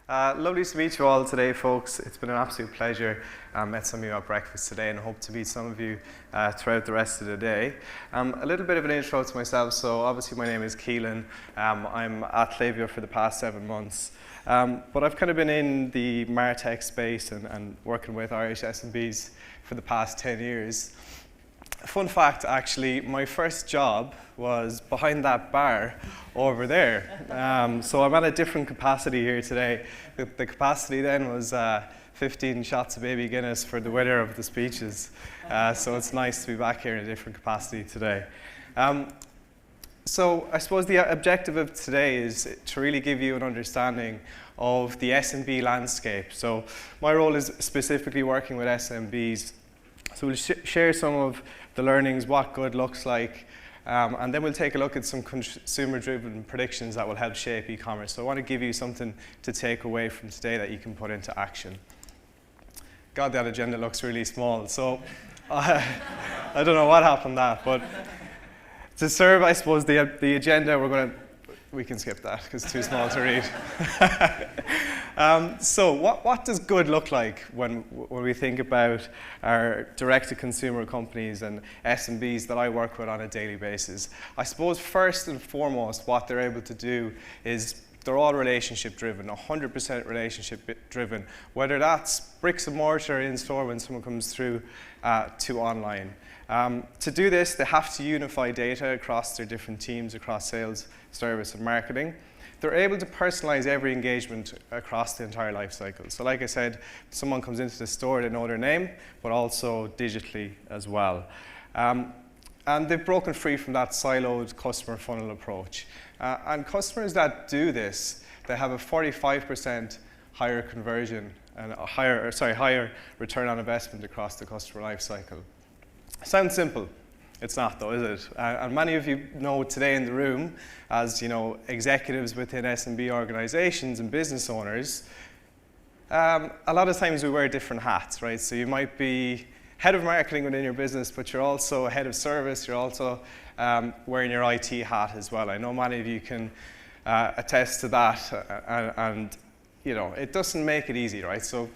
Lovely to meet you all today, folks. It's been an absolute pleasure. I met some of you at breakfast today and hope to meet some of you throughout the rest of the day. A little bit of an intro to myself. So obviously my name is Kealan. I'm at Klaviyo for the past 7 months. But I've kind of been in the MarTech space and working with Irish SMBs for the past 10 years. Fun fact, actually, my first job was behind that bar over there. So I'm at a different capacity here today. The capacity then was 15 shots of baby Guinness for the winner of the speeches. So it's nice to be back here in a different capacity today. So I suppose the objective of today is to really give you an understanding of the SMB landscape. So my role is specifically working with SMBs. So we'll share some of the learnings, what good looks like, and then we'll take a look at some consumer-driven predictions that will help shape e-commerce. So I want to give you something to take away from today that you can put into action. God, that agenda looks really small. So I don't know what happened that, but to serve, I suppose, the agenda, we can skip that because it's too small to read. So what does good look like when we think about our direct-to-consumer companies and SMBs that I work with on a daily basis? I suppose first and foremost what they're able to do is they're all relationship-driven, 100% relationship-driven, whether that's bricks and mortar in-store when someone comes through to online. To do this, they have to unify data across their different teams, across sales, service, and marketing. They're able to personalize every engagement across the entire life cycle. So like I said, someone comes into the store, they know their name, but also digitally as well. And they've broken free from that siloed customer funnel approach. And customers that do this, they have a 45% higher conversion and a higher return on investment across the customer life cycle. Sounds simple. It's not, though, is it? And many of you know today in the room, as executives within SMB organizations and business owners, a lot of times we wear different hats, right? So you might be head of marketing within your business, but you're also head of service. You're also wearing your IT hat as well. I know many of you can attest to that, and it doesn't make it easy, right? So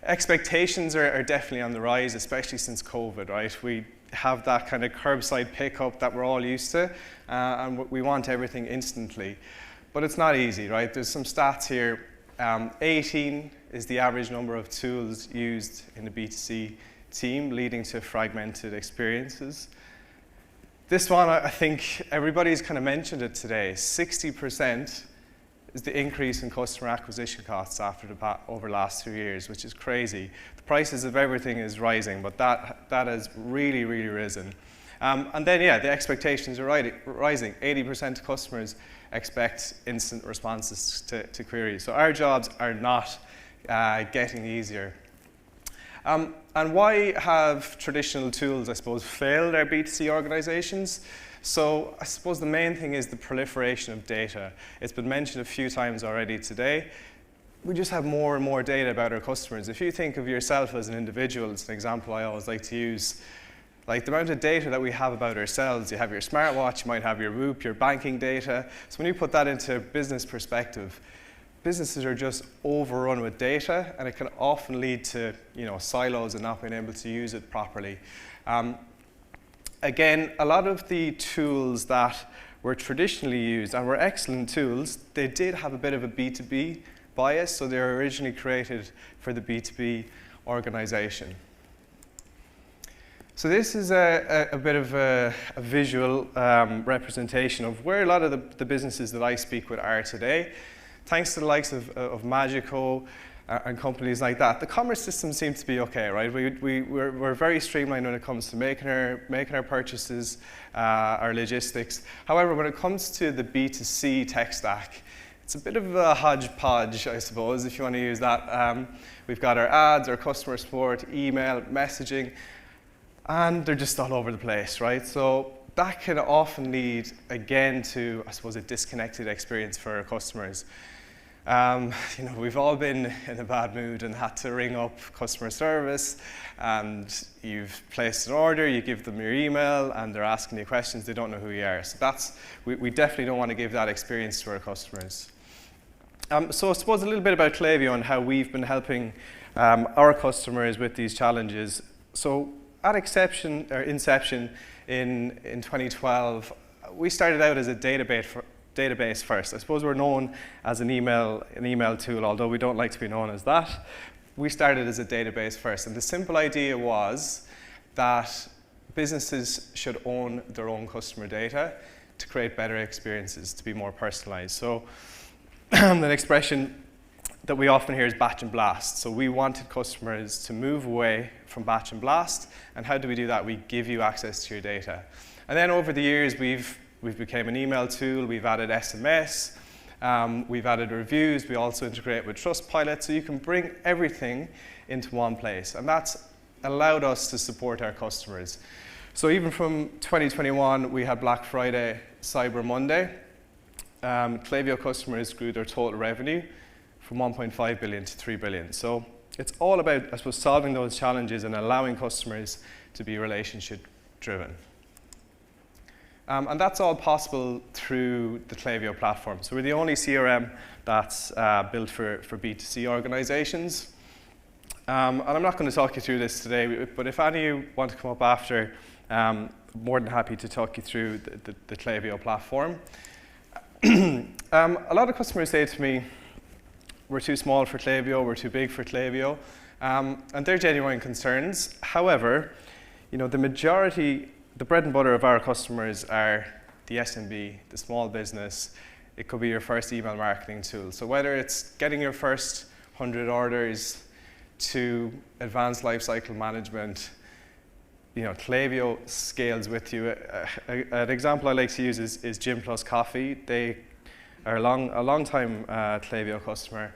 expectations are definitely on the rise, especially since COVID, right? We have that kind of curbside pickup that we're all used to, and we want everything instantly. But it's not easy, right? There's some stats here. 18 is the average number of tools used in the B2C team, leading to fragmented experiences. This one, I think everybody's kind of mentioned it today. 60% is the increase in customer acquisition costs over the last 2 years, which is crazy. The prices of everything is rising, but that has really, really risen. And then, the expectations are rising. 80% of customers expect instant responses to queries. So our jobs are not getting easier. And why have traditional tools, I suppose, failed our B2C organizations? So I suppose the main thing is the proliferation of data. It's been mentioned a few times already today. We just have more and more data about our customers. If you think of yourself as an individual, it's an example I always like to use. Like the amount of data that we have about ourselves, you have your smartwatch, you might have your Whoop, your banking data. So when you put that into business perspective, businesses are just overrun with data, and it can often lead to silos and not being able to use it properly. Again, a lot of the tools that were traditionally used and were excellent tools, they did have a bit of a B2B bias, so they were originally created for the B2B organization. So this is a bit of a visual representation of where a lot of the businesses that I speak with are today. Thanks to the likes of Magico and companies like that, the commerce system seems to be okay, right? We're very streamlined when it comes to making our purchases, our logistics. However, when it comes to the B2C tech stack, it's a bit of a hodgepodge, I suppose, if you want to use that. We've got our ads, our customer support, email, messaging, and they're just all over the place, right? So that can often lead, again, to, I suppose, a disconnected experience for our customers. We've all been in a bad mood and had to ring up customer service, and you've placed an order, you give them your email, and they're asking you questions, they don't know who you are. So we definitely don't want to give that experience to our customers. So I suppose a little bit about Klaviyo and how we've been helping our customers with these challenges. So at inception in 2012, we started out as a database first. I suppose we're known as an email tool, although we don't like to be known as that. We started as a database first, and the simple idea was that businesses should own their own customer data to create better experiences, to be more personalized. So an expression that we often hear is batch and blast. So we wanted customers to move away from batch and blast, and how do we do that? We give you access to your data. And then over the years, we've become an email tool, we've added SMS, we've added reviews, we also integrate with Trustpilot, so you can bring everything into one place. And that's allowed us to support our customers. So even from 2021, we had Black Friday, Cyber Monday. Klaviyo customers grew their total revenue from 1.5 billion to 3 billion. So it's all about, I suppose, solving those challenges and allowing customers to be relationship driven. And that's all possible through the Klaviyo platform. So we're the only CRM that's built for B2C organizations. And I'm not going to talk you through this today, but if any of you want to come up after, I'm more than happy to talk you through the Klaviyo platform. A lot of customers say to me, we're too small for Klaviyo, we're too big for Klaviyo, and they're genuine concerns. However, the bread and butter of our customers are the SMB, the small business. It could be your first email marketing tool. So whether it's getting your first 100 orders to advanced lifecycle management, Klaviyo scales with you. An example I like to use is Gym Plus Coffee. They are a long time Klaviyo customer,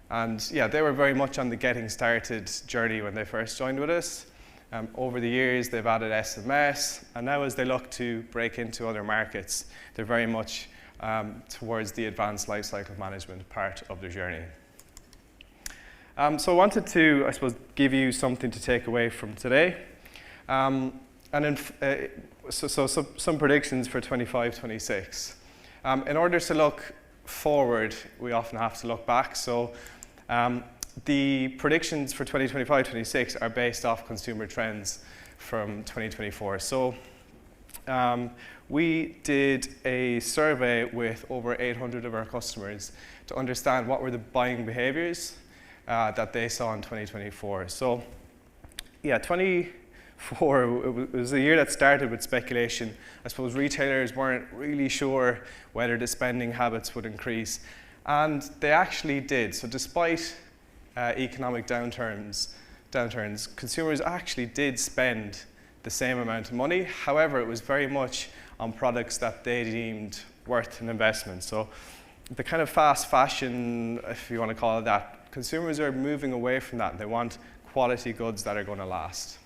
and yeah, they were very much on the getting started journey when they first joined with us. Over the years, they've added SMS, and now as they look to break into other markets, they're very much towards the advanced lifecycle management part of their journey. So I wanted to, I suppose, give you something to take away from today. Some predictions for 25-26. In order to look forward, we often have to look back. So the predictions for 2025-26 are based off consumer trends from 2024. So we did a survey with over 800 of our customers to understand what were the buying behaviors that they saw in 2024. So yeah, 24, it was a year that started with speculation. I suppose retailers weren't really sure whether the spending habits would increase, and they actually did. So despite economic downturns, consumers actually did spend the same amount of money. However, it was very much on products that they deemed worth an investment. So the kind of fast fashion, if you want to call it that, consumers are moving away from that. They want quality goods that are going to last.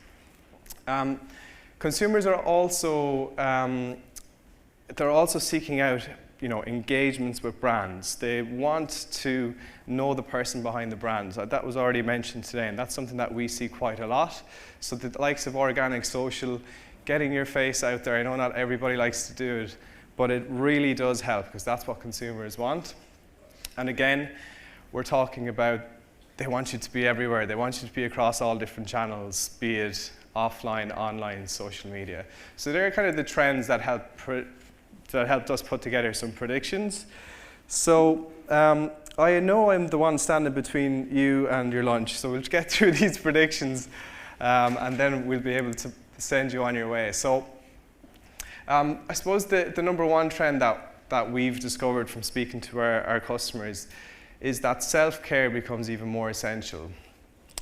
Consumers are also seeking out engagements with brands. They want to know the person behind the brand. That was already mentioned today, and that's something that we see quite a lot. So the likes of organic social, getting your face out there. I know not everybody likes to do it, but it really does help because that's what consumers want. And again, we're talking about they want you to be everywhere. They want you to be across all different channels, be it offline, online, social media. So they're kind of the trends that helped us put together some predictions. So I know I'm the one standing between you and your lunch, so we'll get through these predictions and then we'll be able to send you on your way. So I suppose the number one trend that we've discovered from speaking to our customers is that self-care becomes even more essential.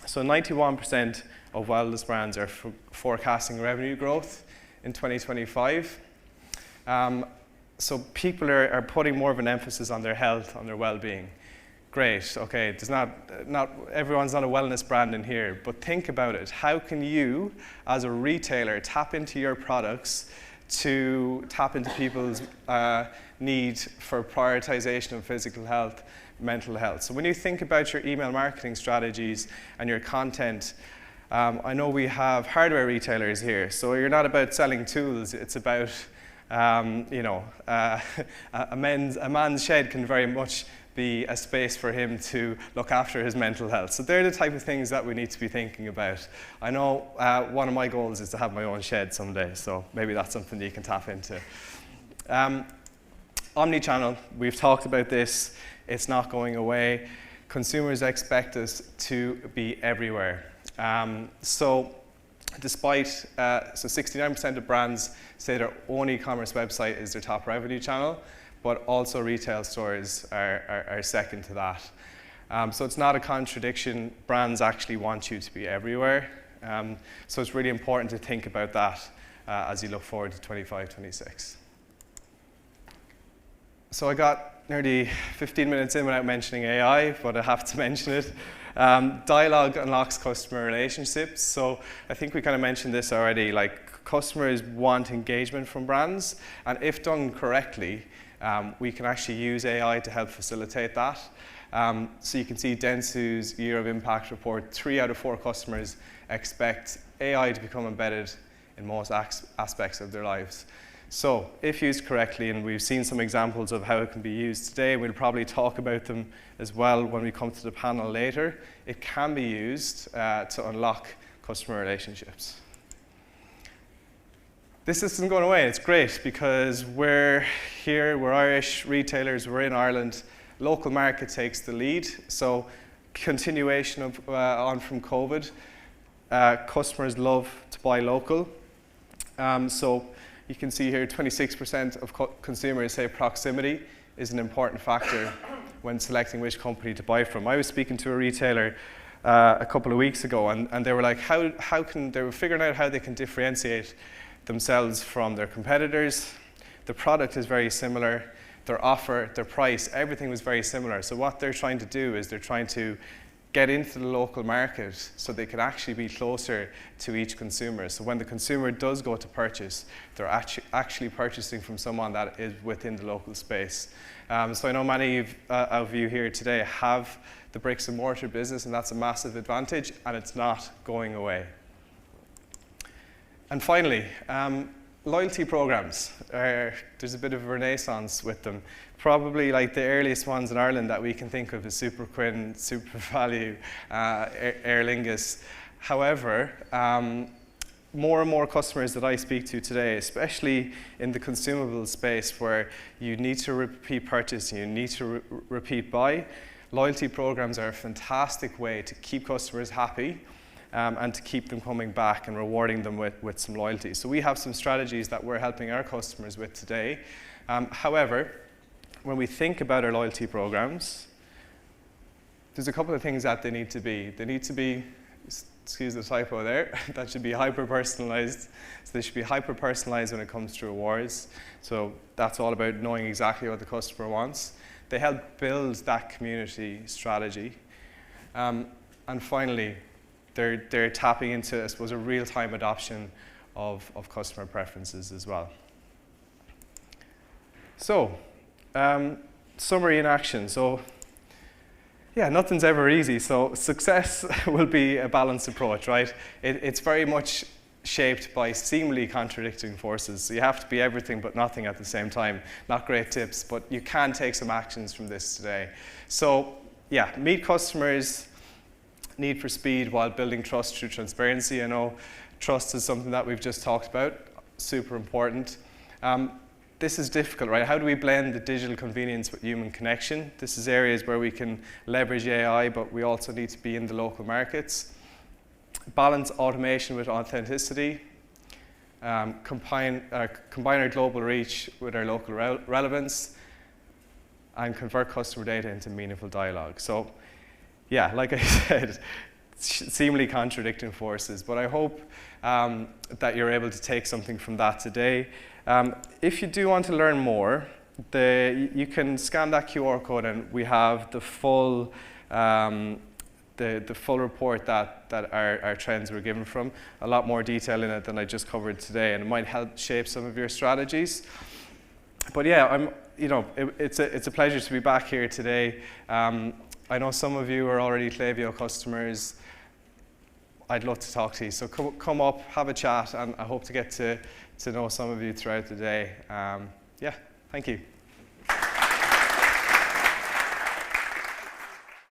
So 91% of wellness brands are forecasting revenue growth in 2025. So people are putting more of an emphasis on their health, on their well-being. Great, okay, not everyone's not a wellness brand in here, but think about it. How can you, as a retailer, tap into your products to tap into people's need for prioritization of physical health, mental health? So when you think about your email marketing strategies and your content, I know we have hardware retailers here, so you're not about selling tools, it's about a man's shed can very much be a space for him to look after his mental health. So they're the type of things that we need to be thinking about. I know one of my goals is to have my own shed someday, so maybe that's something that you can tap into. Omnichannel, we've talked about this, it's not going away. Consumers expect us to be everywhere. So 69% of brands say their own e-commerce website is their top revenue channel, but also retail stores are second to that. So it's not a contradiction. Brands actually want you to be everywhere. So it's really important to think about that as you look forward to 25, 26. So I got nearly 15 minutes in without mentioning AI, but I have to mention it. Dialogue unlocks customer relationships. So I think we kind of mentioned this already, like customers want engagement from brands, and if done correctly, we can actually use AI to help facilitate that. So you can see Dentsu's Year of Impact report, 3 out of 4 customers expect AI to become embedded in most aspects of their lives. So if used correctly, and we've seen some examples of how it can be used today, and we'll probably talk about them as well when we come to the panel later, it can be used to unlock customer relationships. This isn't going away. It's great because we're here, we're Irish retailers, we're in Ireland. Local market takes the lead. So continuation of on from COVID, customers love to buy local. So you can see here 26% of consumers say proximity is an important factor when selecting which company to buy from. I was speaking to a retailer a couple of weeks ago, and they were like, they were figuring out how they can differentiate themselves from their competitors. The product is very similar, their offer, their price, everything was very similar. So what they're trying to do is they're trying to get into the local market so they can actually be closer to each consumer. So when the consumer does go to purchase, they're actually purchasing from someone that is within the local space. So I know many of you here today have the bricks and mortar business, and that's a massive advantage, and it's not going away. And finally, loyalty programs. There's a bit of a renaissance with them. Probably like the earliest ones in Ireland that we can think of is SuperQuinn, SuperValue, Aer Lingus. However, more and more customers that I speak to today, especially in the consumable space where you need to repeat purchase, you need to repeat buy, loyalty programs are a fantastic way to keep customers happy and to keep them coming back and rewarding them with some loyalty. So we have some strategies that we're helping our customers with today. However, when we think about our loyalty programs, there's a couple of things that they need to be. They need to be, excuse the typo there, that should be hyper-personalized. So they should be hyper-personalized when it comes to rewards. So that's all about knowing exactly what the customer wants. They help build that community strategy. And finally, they're tapping into, I suppose, a real-time adoption of customer preferences as well. So, summary in action. So, yeah, nothing's ever easy. So success will be a balanced approach, right? It's very much shaped by seemingly contradicting forces. So you have to be everything but nothing at the same time. Not great tips, but you can take some actions from this today. So, yeah, meet customers, need for speed while building trust through transparency. I know trust is something that we've just talked about, super important. This is difficult, right? How do we blend the digital convenience with human connection? This is areas where we can leverage AI, but we also need to be in the local markets. Balance automation with authenticity. Combine our global reach with our local relevance, and convert customer data into meaningful dialogue. So, yeah, like I said, seemingly contradicting forces, but I hope that you're able to take something from that today. If you do want to learn more, you can scan that QR code, and we have the full report that our trends were given from. A lot more detail in it than I just covered today, and it might help shape some of your strategies. But yeah, it's a pleasure to be back here today. I know some of you are already Klaviyo customers. I'd love to talk to you. So come up, have a chat, and I hope to get to know some of you throughout the day. Yeah, thank you.